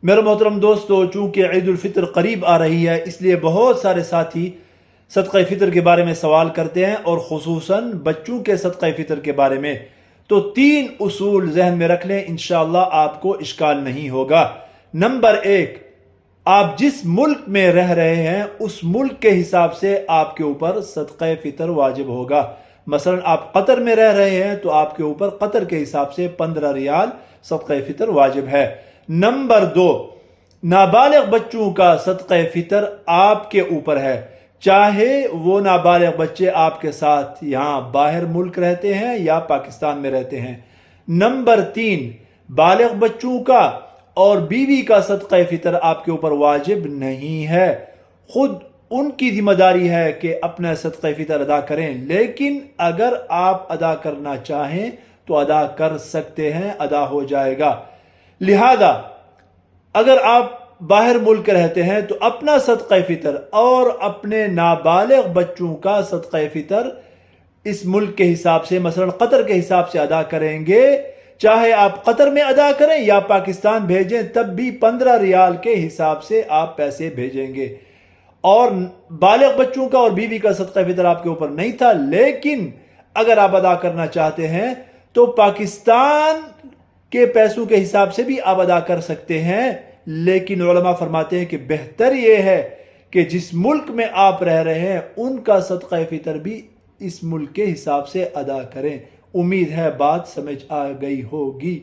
میرے محترم دوستو، چونکہ عید الفطر قریب آ رہی ہے، اس لیے بہت سارے ساتھی صدقہ فطر کے بارے میں سوال کرتے ہیں، اور خصوصاً بچوں کے صدقہ فطر کے بارے میں۔ تو 3 اصول ذہن میں رکھ لیں، انشاءاللہ آپ کو اشکال نہیں ہوگا۔ نمبر 1، آپ جس ملک میں رہ رہے ہیں اس ملک کے حساب سے آپ کے اوپر صدقہ فطر واجب ہوگا۔ مثلا آپ قطر میں رہ رہے ہیں تو آپ کے اوپر قطر کے حساب سے 15 ریال صدقہ فطر واجب ہے۔ نمبر 2، نابالغ بچوں کا صدقہ فطر آپ کے اوپر ہے، چاہے وہ نابالغ بچے آپ کے ساتھ یہاں باہر ملک رہتے ہیں یا پاکستان میں رہتے ہیں۔ نمبر 3، بالغ بچوں کا اور بیوی کا صدقہ فطر آپ کے اوپر واجب نہیں ہے، خود ان کی ذمہ داری ہے کہ اپنا صدقہ فطر ادا کریں، لیکن اگر آپ ادا کرنا چاہیں تو ادا کر سکتے ہیں، ادا ہو جائے گا۔ لہذا اگر آپ باہر ملک رہتے ہیں تو اپنا صدقہ فطر اور اپنے نابالغ بچوں کا صدقہ فطر اس ملک کے حساب سے، مثلا قطر کے حساب سے ادا کریں گے۔ چاہے آپ قطر میں ادا کریں یا پاکستان بھیجیں، تب بھی 15 ریال کے حساب سے آپ پیسے بھیجیں گے۔ اور بالغ بچوں کا اور بیوی کا صدقہ فطر آپ کے اوپر نہیں تھا، لیکن اگر آپ ادا کرنا چاہتے ہیں تو پاکستان کے پیسوں کے حساب سے بھی آپ ادا کر سکتے ہیں، لیکن علماء فرماتے ہیں کہ بہتر یہ ہے کہ جس ملک میں آپ رہ رہے ہیں ان کا صدقہ فطر بھی اس ملک کے حساب سے ادا کریں۔ امید ہے بات سمجھ آ گئی ہوگی۔